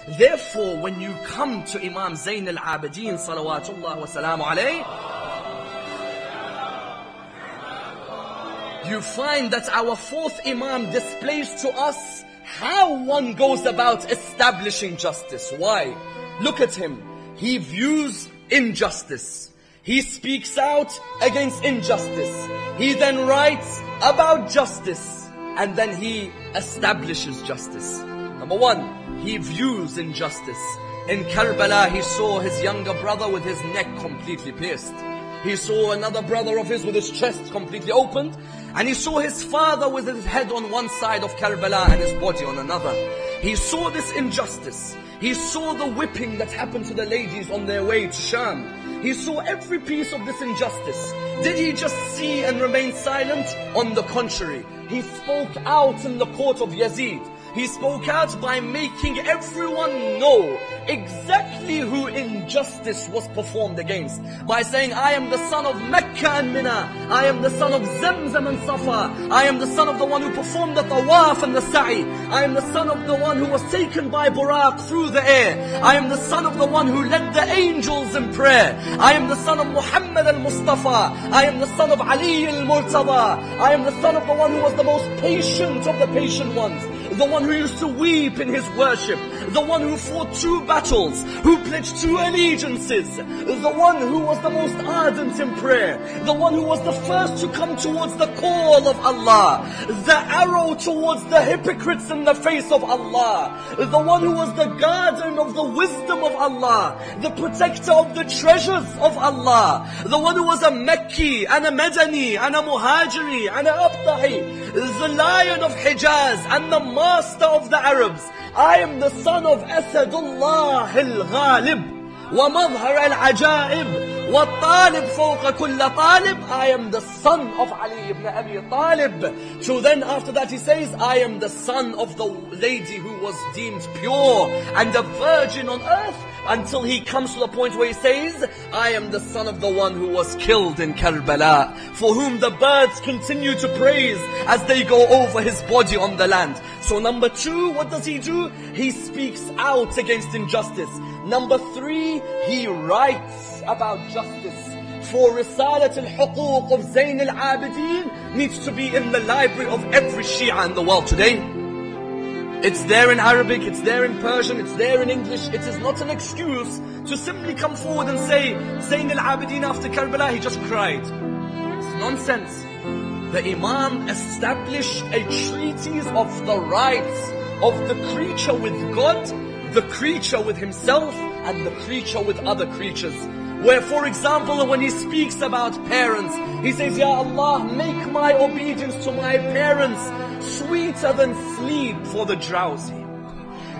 Therefore, when you come to Imam Zayn al-Abidin, salawatullah wa salamu alayh, you find that our fourth Imam displays to us how one goes about establishing justice. Why? Look at him. He views injustice. He speaks out against injustice. He then writes about justice. And then he establishes justice. Number one, he views injustice. In Karbala, he saw his younger brother with his neck completely pierced. He saw another brother of his with his chest completely opened. And he saw his father with his head on one side of Karbala and his body on another. He saw this injustice. He saw the whipping that happened to the ladies on their way to Sham. He saw every piece of this injustice. Did he just see and remain silent? On the contrary, he spoke out in the court of Yazid. He spoke out by making everyone know exactly who injustice was performed against. By saying, I am the son of Mecca and Mina. I am the son of Zamzam and Safa. I am the son of the one who performed the tawaf and the sa'i. I am the son of the one who was taken by Buraq through the air. I am the son of the one who led the angels in prayer. I am the son of Muhammad al-Mustafa. I am the son of Ali al-Murtada. I am the son of the one who was the most patient of the patient ones. The one who used to weep in his worship. The one who fought 2 battles. Who pledged 2 allegiances. The one who was the most ardent in prayer. The one who was the first to come towards the call of Allah. The arrow towards the hypocrites in the face of Allah. The one who was the guardian of the wisdom of Allah. The protector of the treasures of Allah. The one who was a Mekki and a Madani and a Muhajiri and a Abtahi. The lion of Hijaz and the master of the Arabs. I am the son of Asadullah al-Ghalib wa madhar al-ajaib wa talib fawqa kulla talib. I am the son of Ali ibn Abi Talib. So then after that he says, I am the son of the lady who was deemed pure and a virgin on earth, until he comes to the point where he says, I am the son of the one who was killed in Karbala, for whom the birds continue to praise as they go over his body on the land. So number 2, what does he do? He speaks out against injustice. Number 3, he writes about justice. For Risalat al-Huquq of Zayn al-Abidin needs to be in the library of every Shia in the world today. It's there in Arabic, it's there in Persian, it's there in English. It is not an excuse to simply come forward and say, Zayn al-Abidin after Karbala, he just cried. It's nonsense. The Imam established a treatise of the rights of the creature with God, the creature with himself, and the creature with other creatures. Where, for example, when he speaks about parents, he says, Ya Allah, make my obedience to my parents sweeter than sleep for the drowsy.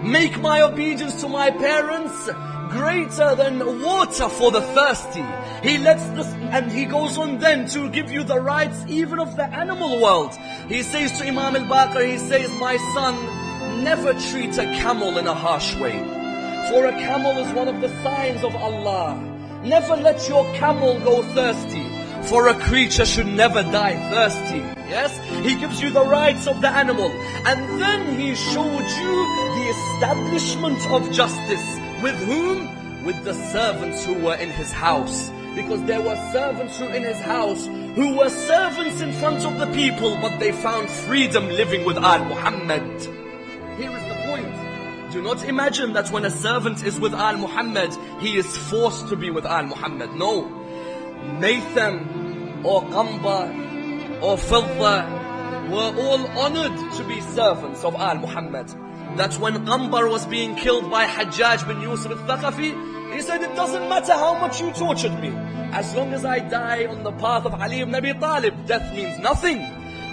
Make my obedience to my parents greater than water for the thirsty. He lets this, and he goes on then to give you the rights even of the animal world. He says to Imam al-Baqir, he says, my son, never treat a camel in a harsh way. For a camel is one of the signs of Allah. Never let your camel go thirsty, for a creature should never die thirsty. Yes? He gives you the rights of the animal. And then he showed you the establishment of justice. With whom? With the servants who were in his house. Because there were servants who in his house who were servants in front of the people, but they found freedom living with Al-Muhammad. Here is the point. Do not imagine that when a servant is with Al-Muhammad, he is forced to be with Al-Muhammad. No. Nathan or Qamba or Fidda were all honored to be servants of Al-Muhammad. That when Qambar was being killed by Hajjaj bin Yusuf al-Thaqafi, he said, it doesn't matter how much you tortured me. As long as I die on the path of Ali ibn Abi Talib, death means nothing.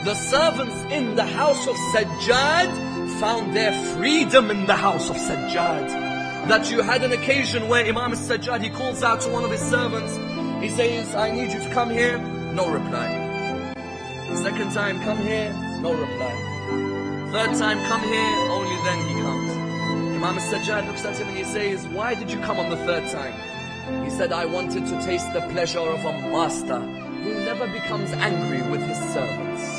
The servants in the house of Sajjad found their freedom in the house of Sajjad. That you had an occasion where Imam al-Sajjad, he calls out to one of his servants. He says, I need you to come here. No reply. Second time, come here. No reply. Third time, come here. Only then he comes. Imam al-Sajjad looks at him and he says, why did you come on the third time? He said, I wanted to taste the pleasure of a master who never becomes angry with his servants.